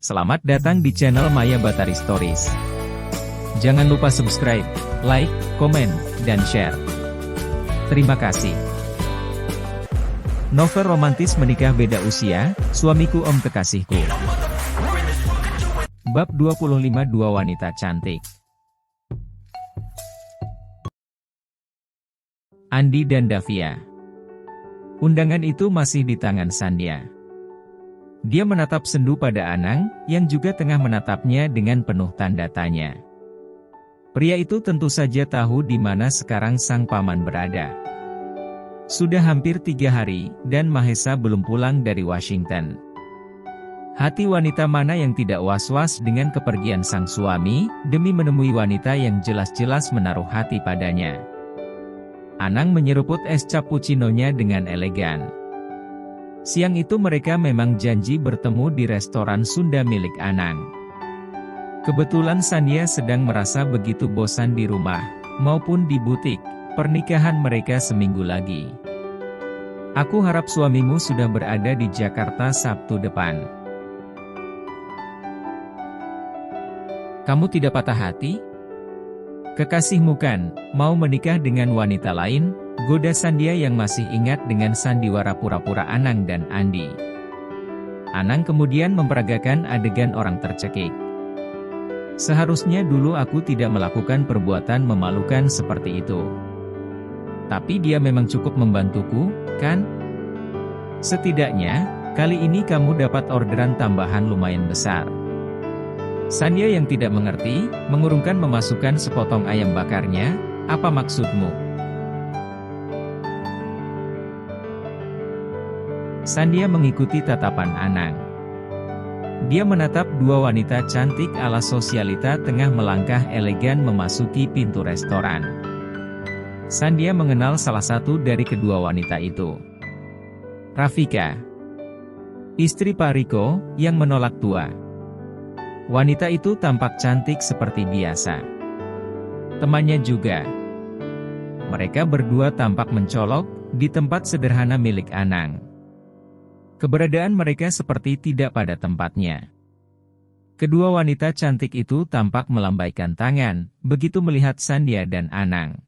Selamat datang di channel Maya Batari Stories. Jangan lupa subscribe, like, komen, dan share. Terima kasih. Novel romantis menikah beda usia, suamiku om kekasihku. Bab 25 Dua wanita cantik. Andi dan Davia. Undangan itu masih di tangan Sandhya. Dia menatap sendu pada Anang, yang juga tengah menatapnya dengan penuh tanda tanya. Pria itu tentu saja tahu di mana sekarang sang paman berada. Sudah hampir 3 hari, dan Mahesa belum pulang dari Washington. Hati wanita mana yang tidak was-was dengan kepergian sang suami, demi menemui wanita yang jelas-jelas menaruh hati padanya. Anang menyeruput es cappuccino-nya dengan elegan. Siang itu mereka memang janji bertemu di restoran Sunda milik Anang. Kebetulan Sandhya sedang merasa begitu bosan di rumah, maupun di butik. Pernikahan mereka seminggu lagi. Aku harap suamimu sudah berada di Jakarta Sabtu depan. Kamu tidak patah hati? Kekasihmu kan, mau menikah dengan wanita lain? Goda Sandhya yang masih ingat dengan sandiwara pura-pura Anang dan Andi. Anang kemudian memperagakan adegan orang tercekik. Seharusnya dulu aku tidak melakukan perbuatan memalukan seperti itu. Tapi dia memang cukup membantuku, kan? Setidaknya, kali ini kamu dapat orderan tambahan lumayan besar. Sandhya yang tidak mengerti, mengurungkan memasukkan sepotong ayam bakarnya. Apa maksudmu? Sandhya mengikuti tatapan Anang. Dia menatap dua wanita cantik ala sosialita tengah melangkah elegan memasuki pintu restoran. Sandhya mengenal salah satu dari kedua wanita itu. Rafika, istri Pak Riko, yang menolak tua. Wanita itu tampak cantik seperti biasa. Temannya juga. Mereka berdua tampak mencolok di tempat sederhana milik Anang. Keberadaan mereka seperti tidak pada tempatnya. Kedua wanita cantik itu tampak melambaikan tangan, begitu melihat Sandhya dan Anang.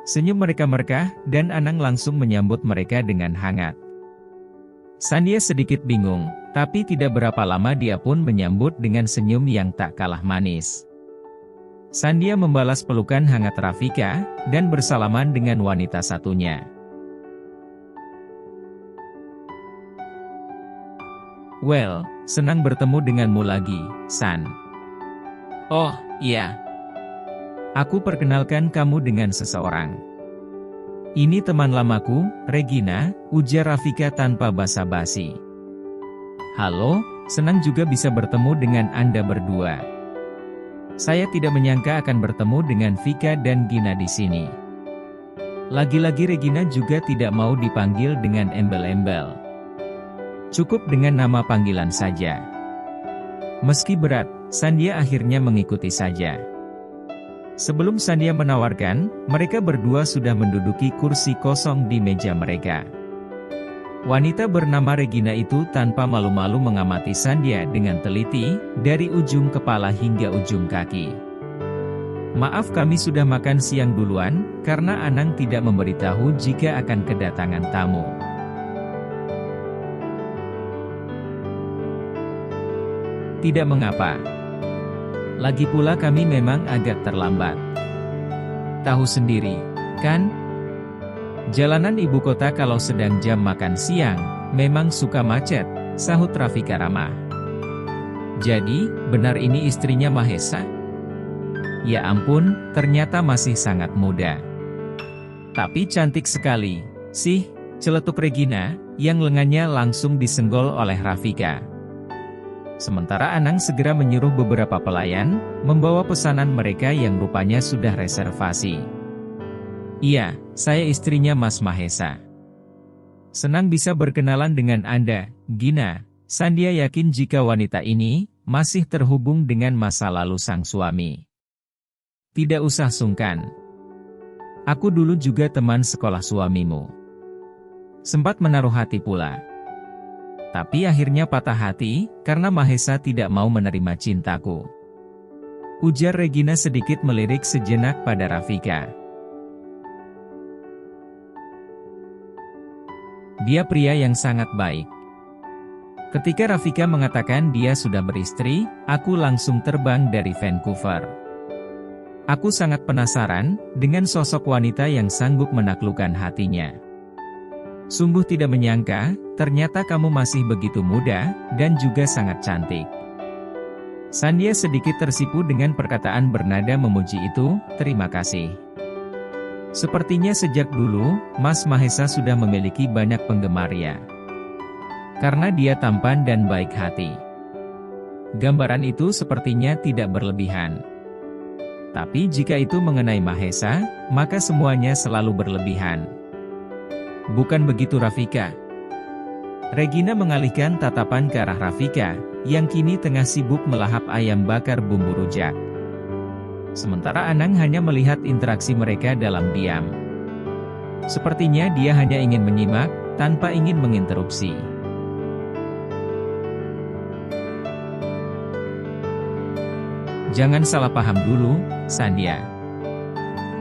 Senyum mereka merkah, dan Anang langsung menyambut mereka dengan hangat. Sandhya sedikit bingung, tapi tidak berapa lama dia pun menyambut dengan senyum yang tak kalah manis. Sandhya membalas pelukan hangat Rafika, dan bersalaman dengan wanita satunya. Well, senang bertemu denganmu lagi, San. Oh, iya. Aku perkenalkan kamu dengan seseorang. Ini teman lamaku, Regina, ujar Rafika tanpa basa-basi. Halo, senang juga bisa bertemu dengan Anda berdua. Saya tidak menyangka akan bertemu dengan Vika dan Gina di sini. Lagi-lagi Regina juga tidak mau dipanggil dengan embel-embel. Cukup dengan nama panggilan saja. Meski berat, Sandhya akhirnya mengikuti saja. Sebelum Sandhya menawarkan, mereka berdua sudah menduduki kursi kosong di meja mereka. Wanita bernama Regina itu tanpa malu-malu mengamati Sandhya dengan teliti, dari ujung kepala hingga ujung kaki. Maaf kami sudah makan siang duluan, karena Anang tidak memberitahu jika akan kedatangan tamu. Tidak mengapa. Lagi pula kami memang agak terlambat. Tahu sendiri, kan? Jalanan ibu kota kalau sedang jam makan siang, memang suka macet, sahut Rafika ramah. Jadi, benar ini istrinya Mahesa? Ya ampun, ternyata masih sangat muda. Tapi cantik sekali, sih, celetuk Regina, yang lengannya langsung disenggol oleh Rafika. Sementara Anang segera menyuruh beberapa pelayan, membawa pesanan mereka yang rupanya sudah reservasi. Iya, saya istrinya Mas Mahesa. Senang bisa berkenalan dengan Anda, Gina. Sandhya yakin jika wanita ini, masih terhubung dengan masa lalu sang suami. Tidak usah sungkan. Aku dulu juga teman sekolah suamimu. Sempat menaruh hati pula. Tapi akhirnya patah hati, karena Mahesa tidak mau menerima cintaku. Ujar Regina sedikit melirik sejenak pada Rafika. Dia pria yang sangat baik. Ketika Rafika mengatakan dia sudah beristri, aku langsung terbang dari Vancouver. Aku sangat penasaran dengan sosok wanita yang sanggup menaklukkan hatinya. Sungguh tidak menyangka, ternyata kamu masih begitu muda, dan juga sangat cantik. Sandia sedikit tersipu dengan perkataan bernada memuji itu, terima kasih. Sepertinya sejak dulu, Mas Mahesa sudah memiliki banyak penggemarnya. Karena dia tampan dan baik hati. Gambaran itu sepertinya tidak berlebihan. Tapi jika itu mengenai Mahesa, maka semuanya selalu berlebihan. Bukan begitu Rafika? Regina mengalihkan tatapan ke arah Rafika, yang kini tengah sibuk melahap ayam bakar bumbu rujak. Sementara Anang hanya melihat interaksi mereka dalam diam. Sepertinya dia hanya ingin menyimak, tanpa ingin menginterupsi. Jangan salah paham dulu, Sandia.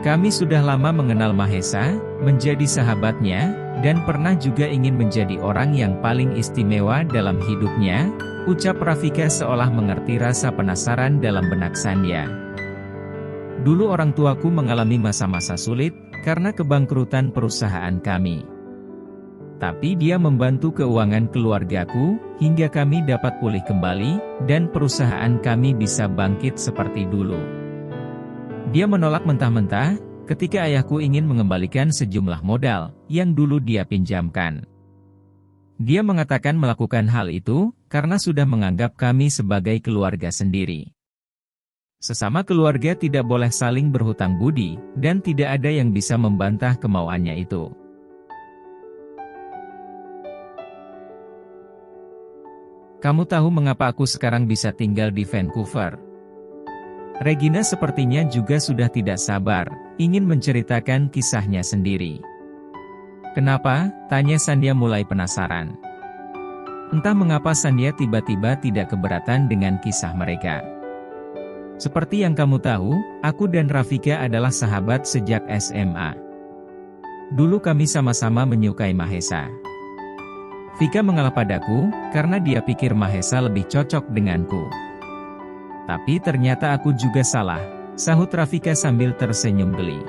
Kami sudah lama mengenal Mahesa, menjadi sahabatnya, dan pernah juga ingin menjadi orang yang paling istimewa dalam hidupnya, ucap Rafika seolah mengerti rasa penasaran dalam benak Sandia. Dulu orang tuaku mengalami masa-masa sulit, karena kebangkrutan perusahaan kami. Tapi dia membantu keuangan keluargaku, hingga kami dapat pulih kembali, dan perusahaan kami bisa bangkit seperti dulu. Dia menolak mentah-mentah, ketika ayahku ingin mengembalikan sejumlah modal, yang dulu dia pinjamkan. Dia mengatakan melakukan hal itu, karena sudah menganggap kami sebagai keluarga sendiri. Sesama keluarga tidak boleh saling berhutang budi, dan tidak ada yang bisa membantah kemauannya itu. Kamu tahu mengapa aku sekarang bisa tinggal di Vancouver? Regina sepertinya juga sudah tidak sabar, ingin menceritakan kisahnya sendiri. Kenapa? Tanya Sandia mulai penasaran. Entah mengapa Sandia tiba-tiba tidak keberatan dengan kisah mereka. Seperti yang kamu tahu, aku dan Rafika adalah sahabat sejak SMA. Dulu kami sama-sama menyukai Mahesa. Vika mengalah padaku, karena dia pikir Mahesa lebih cocok denganku. Tapi ternyata aku juga salah, sahut Rafika sambil tersenyum geli.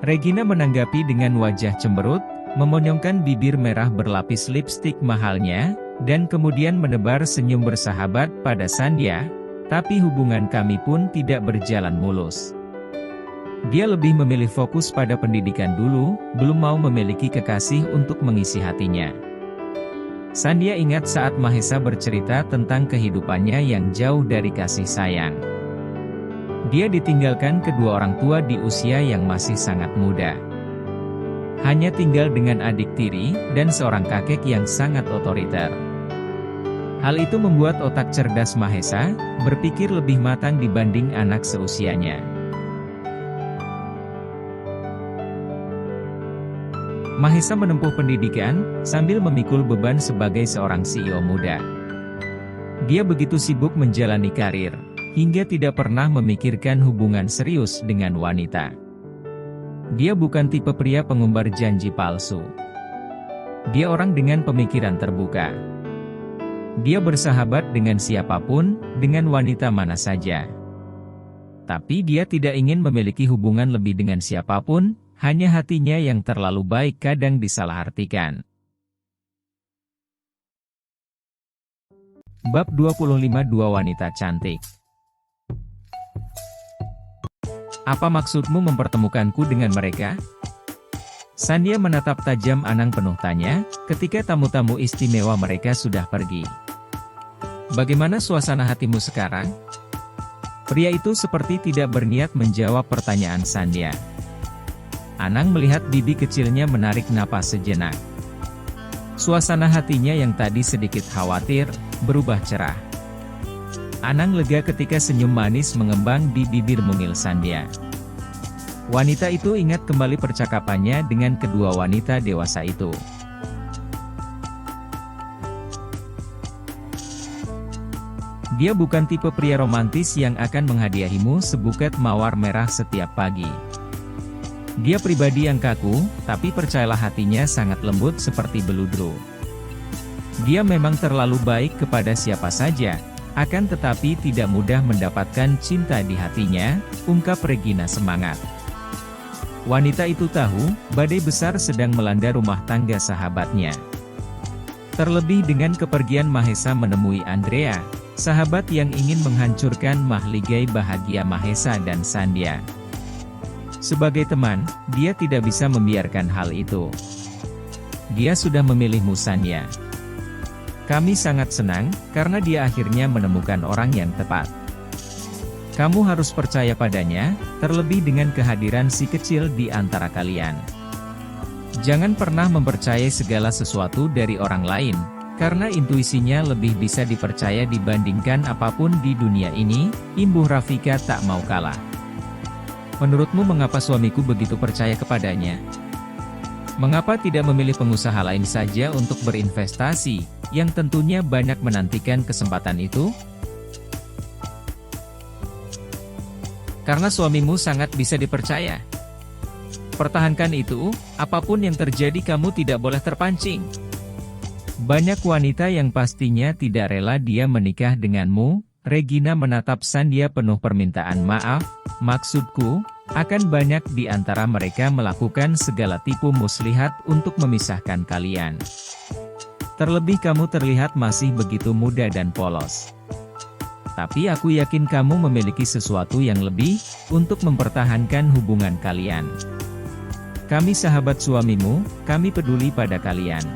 Regina menanggapi dengan wajah cemberut, memonyongkan bibir merah berlapis lipstik mahalnya, dan kemudian menebar senyum bersahabat pada Sandia, tapi hubungan kami pun tidak berjalan mulus. Dia lebih memilih fokus pada pendidikan dulu, belum mau memiliki kekasih untuk mengisi hatinya. Sandia ingat saat Mahesa bercerita tentang kehidupannya yang jauh dari kasih sayang. Dia ditinggalkan kedua orang tua di usia yang masih sangat muda. Hanya tinggal dengan adik tiri, dan seorang kakek yang sangat otoriter. Hal itu membuat otak cerdas Mahesa, berpikir lebih matang dibanding anak seusianya. Mahesa menempuh pendidikan, sambil memikul beban sebagai seorang CEO muda. Dia begitu sibuk menjalani karir, hingga tidak pernah memikirkan hubungan serius dengan wanita. Dia bukan tipe pria pengumbar janji palsu. Dia orang dengan pemikiran terbuka. Dia bersahabat dengan siapapun, dengan wanita mana saja. Tapi dia tidak ingin memiliki hubungan lebih dengan siapapun, hanya hatinya yang terlalu baik kadang disalahartikan. Bab 25 Dua wanita cantik. Apa maksudmu mempertemukanku dengan mereka? Sandia menatap tajam Anang penuh tanya, ketika tamu-tamu istimewa mereka sudah pergi. Bagaimana suasana hatimu sekarang? Pria itu seperti tidak berniat menjawab pertanyaan Sandia. Anang melihat bibi kecilnya menarik napas sejenak. Suasana hatinya yang tadi sedikit khawatir, berubah cerah. Anang lega ketika senyum manis mengembang di bibir mungil Sandia. Wanita itu ingat kembali percakapannya dengan kedua wanita dewasa itu. Dia bukan tipe pria romantis yang akan menghadiahimu sebuket mawar merah setiap pagi. Dia pribadi yang kaku, tapi percayalah hatinya sangat lembut seperti beludru. Dia memang terlalu baik kepada siapa saja, akan tetapi tidak mudah mendapatkan cinta di hatinya, ungkap Regina semangat. Wanita itu tahu, badai besar sedang melanda rumah tangga sahabatnya. Terlebih dengan kepergian Mahesa menemui Andrea, sahabat yang ingin menghancurkan mahligai bahagia Mahesa dan Sandhya. Sebagai teman, dia tidak bisa membiarkan hal itu. Dia sudah memilihmu Sandhya. Kami sangat senang, karena dia akhirnya menemukan orang yang tepat. Kamu harus percaya padanya, terlebih dengan kehadiran si kecil di antara kalian. Jangan pernah mempercayai segala sesuatu dari orang lain, karena intuisinya lebih bisa dipercaya dibandingkan apapun di dunia ini, imbuh Rafika tak mau kalah. Menurutmu mengapa suamiku begitu percaya kepadanya? Mengapa tidak memilih pengusaha lain saja untuk berinvestasi, yang tentunya banyak menantikan kesempatan itu? Karena suamimu sangat bisa dipercaya. Pertahankan itu, apapun yang terjadi kamu tidak boleh terpancing. Banyak wanita yang pastinya tidak rela dia menikah denganmu. Regina menatap Sandhya penuh permintaan maaf, maksudku, akan banyak di antara mereka melakukan segala tipu muslihat untuk memisahkan kalian. Terlebih kamu terlihat masih begitu muda dan polos. Tapi aku yakin kamu memiliki sesuatu yang lebih, untuk mempertahankan hubungan kalian. Kami sahabat suamimu, kami peduli pada kalian.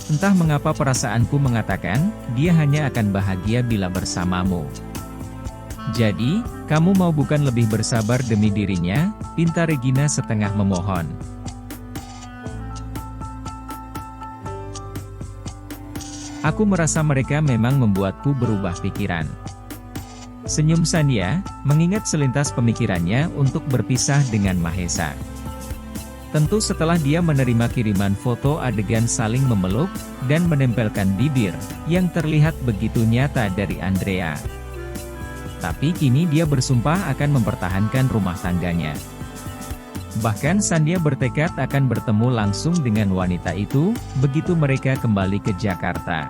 Entah mengapa perasaanku mengatakan, dia hanya akan bahagia bila bersamamu. Jadi, kamu mau bukan lebih bersabar demi dirinya, pinta Regina setengah memohon. Aku merasa mereka memang membuatku berubah pikiran. Senyum Sandhya, mengingat selintas pemikirannya untuk berpisah dengan Mahesa. Tentu setelah dia menerima kiriman foto adegan saling memeluk, dan menempelkan bibir, yang terlihat begitu nyata dari Andrea. Tapi kini dia bersumpah akan mempertahankan rumah tangganya. Bahkan Sandhya bertekad akan bertemu langsung dengan wanita itu, begitu mereka kembali ke Jakarta.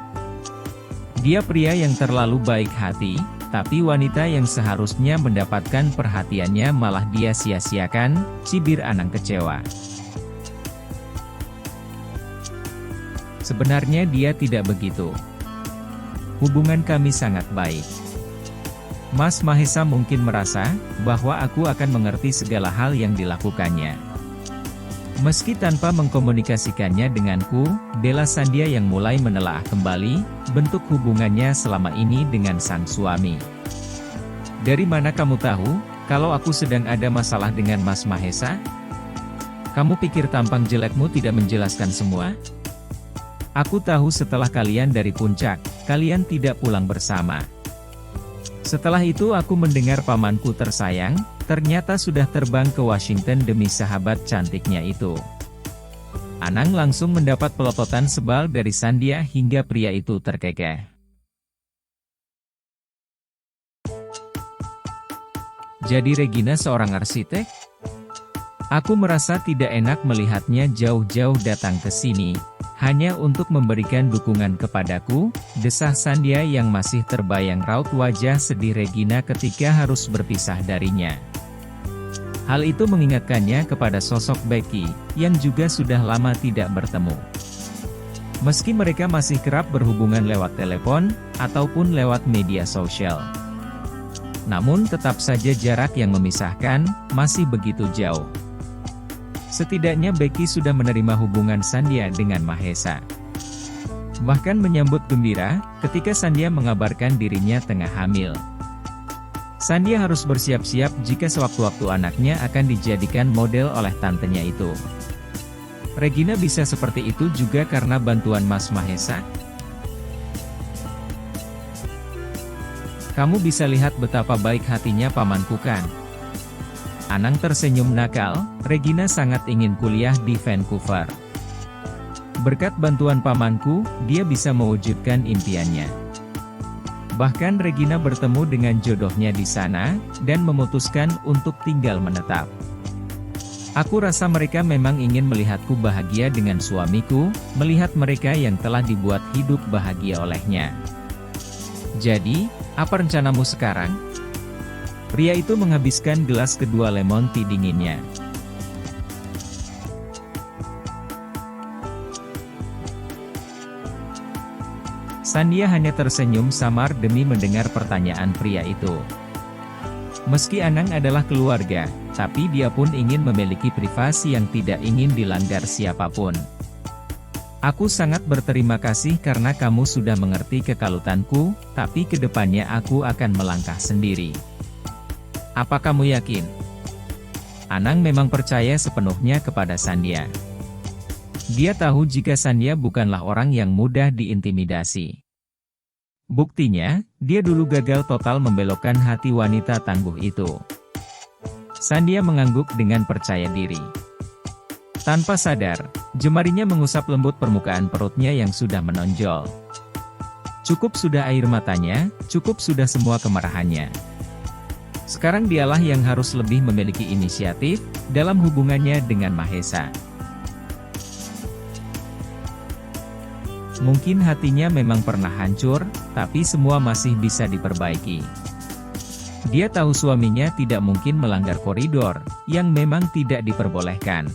Dia pria yang terlalu baik hati, tapi wanita yang seharusnya mendapatkan perhatiannya malah dia sia-siakan, cibir Anang kecewa. Sebenarnya dia tidak begitu. Hubungan kami sangat baik. Mas Mahesa mungkin merasa, bahwa aku akan mengerti segala hal yang dilakukannya. Meski tanpa mengkomunikasikannya denganku, Bella Sandhya yang mulai menelaah kembali, bentuk hubungannya selama ini dengan sang suami. Dari mana kamu tahu, kalau aku sedang ada masalah dengan Mas Mahesa? Kamu pikir tampang jelekmu tidak menjelaskan semua? Aku tahu setelah kalian dari puncak, kalian tidak pulang bersama. Setelah itu aku mendengar pamanku tersayang, ternyata sudah terbang ke Washington demi sahabat cantiknya itu. Anang langsung mendapat pelototan sebal dari Sandhya hingga pria itu terkekeh. Jadi Regina seorang arsitek? Aku merasa tidak enak melihatnya jauh-jauh datang ke sini, hanya untuk memberikan dukungan kepadaku, desah Sandhya yang masih terbayang raut wajah sedih Regina ketika harus berpisah darinya. Hal itu mengingatkannya kepada sosok Becky, yang juga sudah lama tidak bertemu. Meski mereka masih kerap berhubungan lewat telepon, ataupun lewat media sosial. Namun tetap saja jarak yang memisahkan, masih begitu jauh. Setidaknya Becky sudah menerima hubungan Sandhya dengan Mahesa. Bahkan menyambut gembira, ketika Sandhya mengabarkan dirinya tengah hamil. Sandhya harus bersiap-siap jika sewaktu-waktu anaknya akan dijadikan model oleh tantenya itu. Regina bisa seperti itu juga karena bantuan Mas Mahesa. Kamu bisa lihat betapa baik hatinya pamanku kan? Anang tersenyum nakal, Regina sangat ingin kuliah di Vancouver. Berkat bantuan pamanku, dia bisa mewujudkan impiannya. Bahkan Regina bertemu dengan jodohnya di sana, dan memutuskan untuk tinggal menetap. Aku rasa mereka memang ingin melihatku bahagia dengan suamiku, melihat mereka yang telah dibuat hidup bahagia olehnya. Jadi, apa rencanamu sekarang? Pria itu menghabiskan gelas kedua lemon tea dinginnya. Sandia hanya tersenyum samar demi mendengar pertanyaan pria itu. Meski Anang adalah keluarga, tapi dia pun ingin memiliki privasi yang tidak ingin dilanggar siapapun. Aku sangat berterima kasih karena kamu sudah mengerti kekalutanku, tapi kedepannya aku akan melangkah sendiri. Apa kamu yakin? Anang memang percaya sepenuhnya kepada Sandia. Dia tahu jika Sandia bukanlah orang yang mudah diintimidasi. Buktinya, dia dulu gagal total membelokkan hati wanita tangguh itu. Sandia mengangguk dengan percaya diri. Tanpa sadar, jemarinya mengusap lembut permukaan perutnya yang sudah menonjol. Cukup sudah air matanya, cukup sudah semua kemarahannya. Sekarang dialah yang harus lebih memiliki inisiatif dalam hubungannya dengan Mahesa. Mungkin hatinya memang pernah hancur, tapi semua masih bisa diperbaiki. Dia tahu suaminya tidak mungkin melanggar koridor, yang memang tidak diperbolehkan.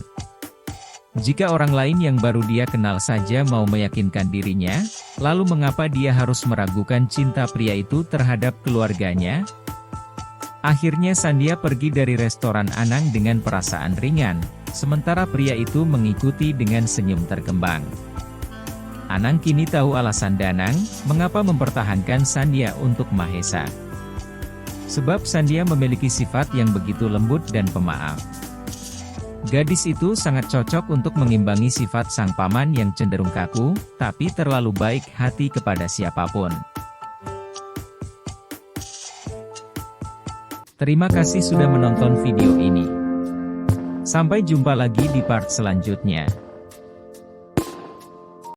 Jika orang lain yang baru dia kenal saja mau meyakinkan dirinya, lalu mengapa dia harus meragukan cinta pria itu terhadap keluarganya? Akhirnya Sandia pergi dari restoran Anang dengan perasaan ringan, sementara pria itu mengikuti dengan senyum terkembang. Anang kini tahu alasan Danang, mengapa mempertahankan Sandia untuk Mahesa. Sebab Sandia memiliki sifat yang begitu lembut dan pemaaf. Gadis itu sangat cocok untuk mengimbangi sifat sang paman yang cenderung kaku, tapi terlalu baik hati kepada siapapun. Terima kasih sudah menonton video ini. Sampai jumpa lagi di part selanjutnya.